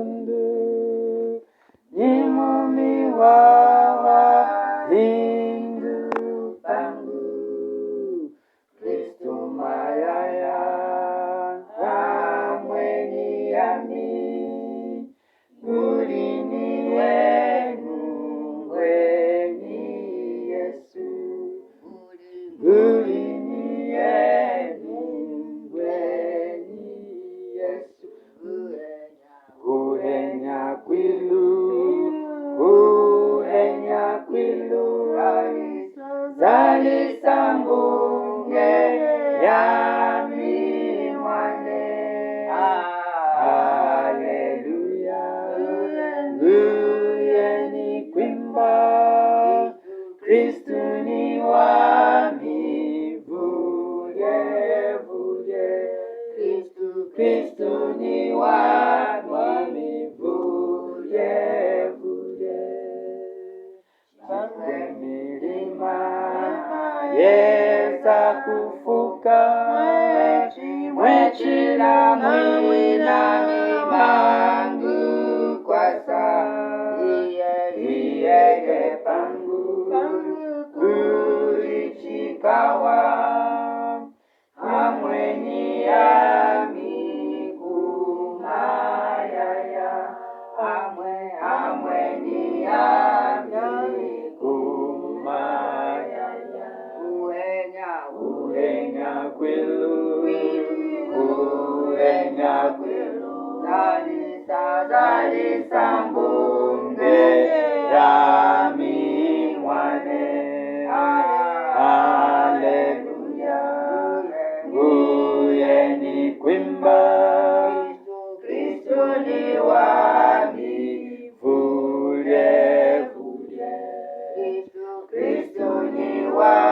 mundu nyimumi wawa hindu pangu Kristu mayaya amweni yami gulini wenu ngweni Yesu gulini yenu ngweni Yesu Kuhenya kwilu zali sambunge yami mwane Haleluya Nguyeni kwimba Kristu ni wami vuye vuye Kristu ni wami vuye vuye Chakwe milima yesa kufuka mwechila mwina mangu kwasa Iyege pangu kulichikawa Amweni yami kumayaya Amweni yami kumayaya Uhenya kwilu Zali sambunge yami mwane Haleluya Nguyeni kwimba Kristu ni wami vuye vuye Kristu ni wami